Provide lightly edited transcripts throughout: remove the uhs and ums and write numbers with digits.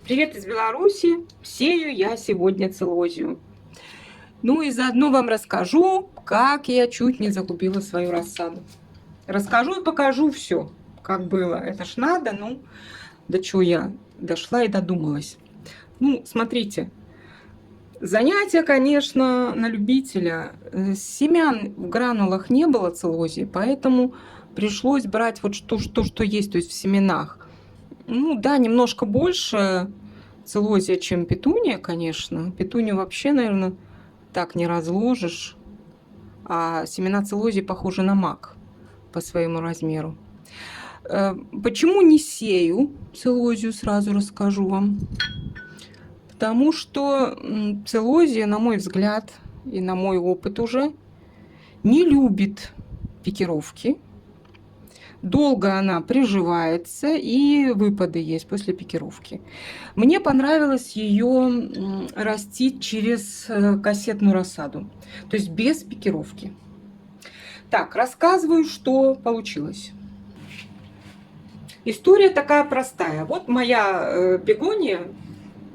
Привет из Беларуси. Сею я сегодня целозию. Ну и заодно вам расскажу, как я чуть не загубила свою рассаду. Расскажу и покажу все, как было. Это ж надо, ну, до чего я дошла и додумалась. Ну, смотрите, занятие, конечно, на любителя. Семян в гранулах не было целозии, поэтому пришлось брать вот что есть, то есть в семенах. Ну да, немножко больше целозия, чем петуния, конечно. Петунию вообще, наверное, так не разложишь. А семена целозии похожи на мак по своему размеру. Почему не сею целозию, сразу расскажу вам. Потому что целозия, на мой взгляд, и на мой опыт уже, не любит пикировки. Долго она приживается, и выпады есть после пикировки. Мне понравилось ее растить через кассетную рассаду, то есть без пикировки. Так, рассказываю, что получилось. История такая простая. Вот моя бегония,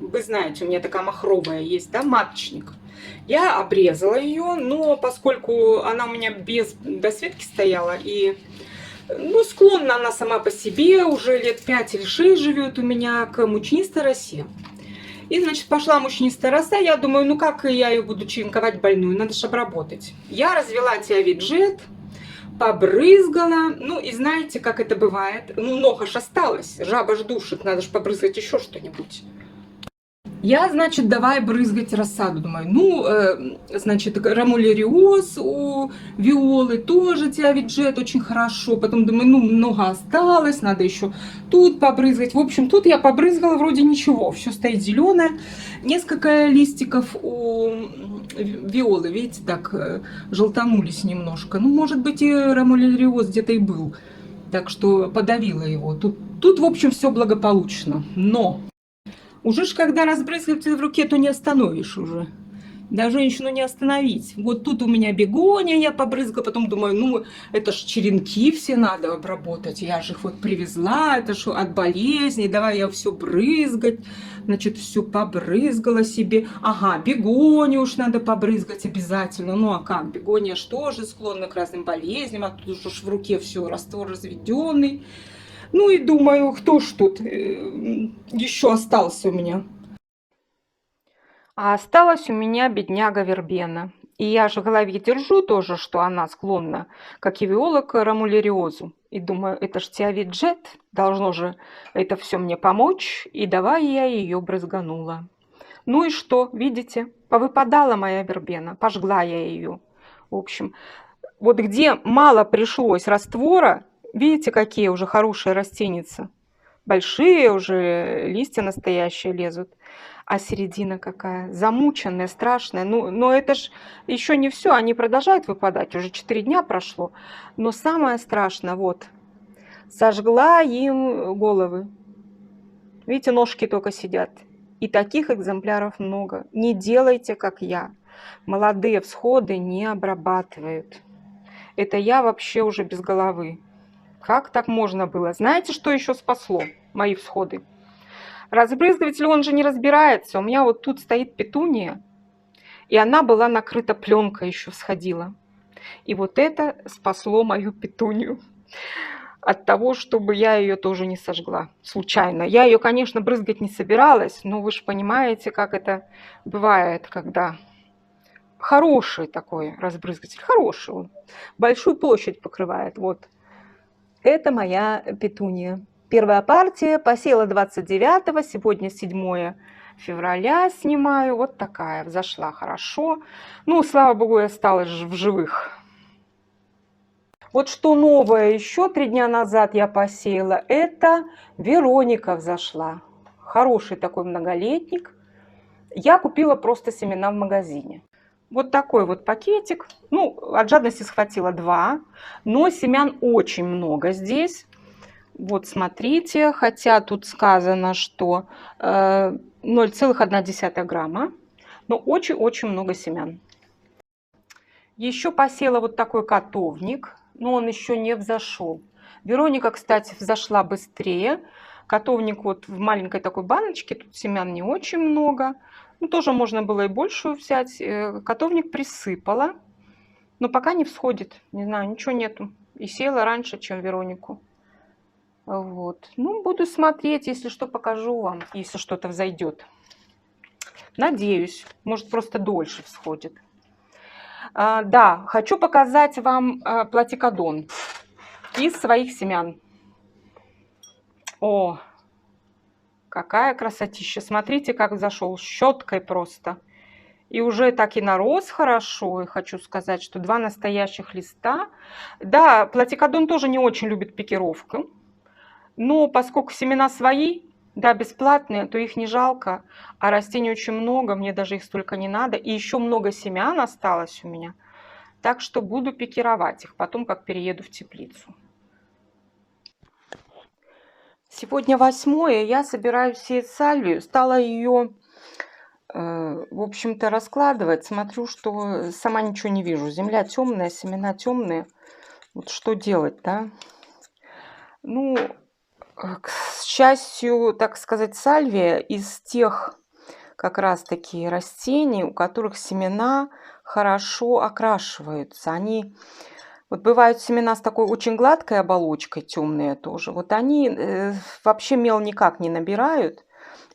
вы знаете, у меня такая махровая есть, да, маточник. Я обрезала ее, но поскольку она у меня без досветки стояла и ну, склонна она сама по себе, уже лет 5 или 6 живет у меня к мучнистой росе. И, значит, пошла мучнистая роса, я думаю, ну как я ее буду черенковать больную, надо же обработать. Я развела тиавиджет, побрызгала, ну и знаете, как это бывает, ну много ж осталось, жаба ж душит, надо же побрызгать еще что-нибудь. Я, значит, давай брызгать рассаду. Думаю, ну, значит, рамулериоз у виолы тоже тиавиджет очень хорошо. Потом думаю, ну, много осталось, надо еще тут побрызгать. В общем, тут я побрызгала, вроде ничего, все стоит зеленое. Несколько листиков у виолы, видите, так желтанулись немножко. Ну, может быть, и рамулериоз где-то и был. Так что подавила его. Тут в общем, все благополучно. Но уже ж когда разбрызгиватель в руке, то не остановишь уже. Да, женщину не остановить. Вот тут у меня бегония, я побрызгала, потом думаю, ну, это ж черенки все надо обработать. Я же их вот привезла, это ж от болезней, давай я все брызгать. Значит, все побрызгала себе. Ага, бегонию уж надо побрызгать обязательно. Ну, а как? Бегония ж тоже склонна к разным болезням, а тут уж в руке все раствор разведенный. Ну и думаю, кто ж тут еще остался у меня? А осталась у меня бедняга вербена. И я же в голове держу тоже, что она склонна, как и виола, к рамулериозу. И думаю, это ж тиавиджет, должно же это все мне помочь. И давай я ее брызганула. Ну и что, видите, повыпадала моя вербена, пожгла я ее. В общем, вот где мало пришлось раствора, видите, какие уже хорошие растеницы. Большие уже листья настоящие лезут. А середина какая? Замученная, страшная. Ну, но это ж еще не все. Они продолжают выпадать. Уже 4 дня прошло. Но самое страшное, вот, сожгла им головы. Видите, ножки только сидят. И таких экземпляров много. Не делайте, как я. Молодые всходы не обрабатывают. Это я вообще уже без головы. Как так можно было? Знаете, что еще спасло мои всходы? Разбрызгиватель, он же не разбирается. У меня вот тут стоит петуния, и она была накрыта пленкой, еще всходила. И вот это спасло мою петунию от того, чтобы я ее тоже не сожгла случайно. Я ее, конечно, брызгать не собиралась, но вы же понимаете, как это бывает, когда хороший такой разбрызгиватель, хороший он, большую площадь покрывает. Вот. Это моя петуния. Первая партия посеяла 29-го, сегодня 7 февраля снимаю. Вот такая, взошла хорошо. Ну, слава богу, я осталась в живых. Вот что новое еще 3 дня назад я посеяла, это Вероника взошла. Хороший такой многолетник. Я купила просто семена в магазине. Вот такой вот пакетик. Ну, от жадности схватила 2, но семян очень много здесь. Вот смотрите, хотя тут сказано, что 0,1 грамма, но очень-очень много семян. Еще посела вот такой котовник, но он еще не взошел. Вероника, кстати, взошла быстрее. Котовник вот в маленькой такой баночке, тут семян не очень много. Ну, тоже можно было и большую взять. Котовник присыпала, но пока не всходит. Не знаю, ничего нету. И села раньше, чем Веронику. Вот. Ну, буду смотреть, если что, покажу вам, если что-то взойдет. Надеюсь, может, просто дольше всходит. Да, хочу показать вам платикодон из своих семян. О, какая красотища. Смотрите, как зашел щеткой просто. И уже так и нарос хорошо. И хочу сказать, что 2 настоящих листа. Да, платикодон тоже не очень любит пикировку. Но поскольку семена свои, да, бесплатные, то их не жалко. А растений очень много, мне даже их столько не надо. И еще много семян осталось у меня. Так что буду пикировать их потом, как перееду в теплицу. Сегодня 8-е, я собираюсь сеять сальвию. Стала ее, в общем-то, раскладывать. Смотрю, что сама ничего не вижу. Земля темная, семена темные. Вот что делать, да? Ну, к счастью, так сказать, сальвия из тех как раз-таки растений, у которых семена хорошо окрашиваются. Они, вот бывают семена с такой очень гладкой оболочкой, темные тоже. Вот они вообще мел никак не набирают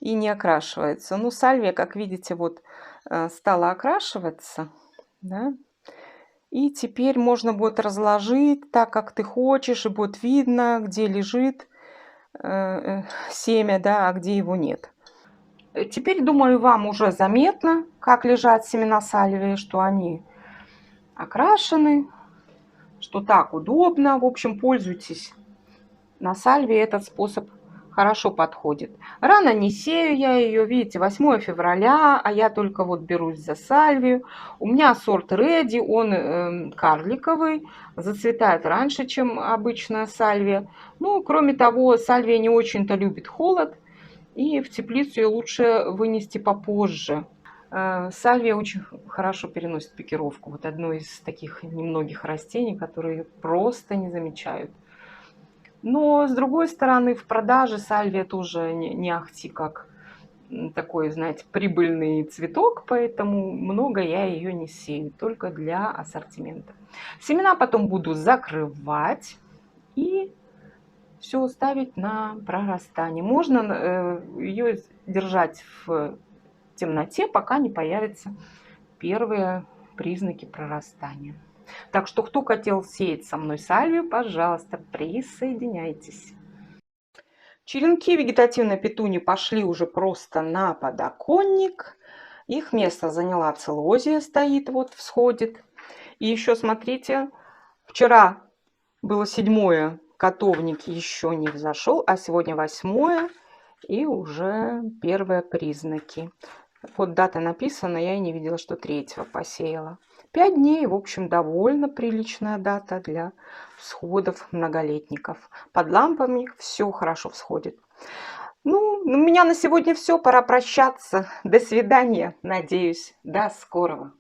и не окрашиваются. Ну, сальвия, как видите, вот стала окрашиваться, да? И теперь можно будет разложить так, как ты хочешь, и будет видно, где лежит семя, да, а где его нет. Теперь, думаю, вам уже заметно, как лежат семена сальвии, что они окрашены, что так удобно. В общем, пользуйтесь. На сальвии этот способ хорошо подходит. Рано не сею я ее, видите, 8 февраля, а я только вот берусь за сальвию. У меня сорт Ready, он карликовый, зацветает раньше, чем обычная сальвия. Ну, кроме того, сальвия не очень-то любит холод, и в теплицу ее лучше вынести попозже. Сальвия очень хорошо переносит пикировку. Вот одно из таких немногих растений, которые просто не замечают. Но, с другой стороны, в продаже сальвия тоже не ахти как такой, знаете, прибыльный цветок, поэтому много я ее не сею, только для ассортимента. Семена потом буду закрывать и все ставить на прорастание. Можно ее держать в темноте, пока не появятся первые признаки прорастания. Так что, кто хотел сеять со мной сальвию, пожалуйста, присоединяйтесь. Черенки вегетативной петунии пошли уже просто на подоконник. Их место заняла целлозия, стоит, вот всходит. И еще, смотрите, вчера было 7-е, котовник еще не взошел, а сегодня 8-е, и уже первые признаки. Вот дата написана, я и не видела, что 3-го посеяла. 5 дней, в общем, довольно приличная дата для всходов многолетников. Под лампами все хорошо всходит. Ну, у меня на сегодня все, пора прощаться. До свидания, надеюсь, до скорого.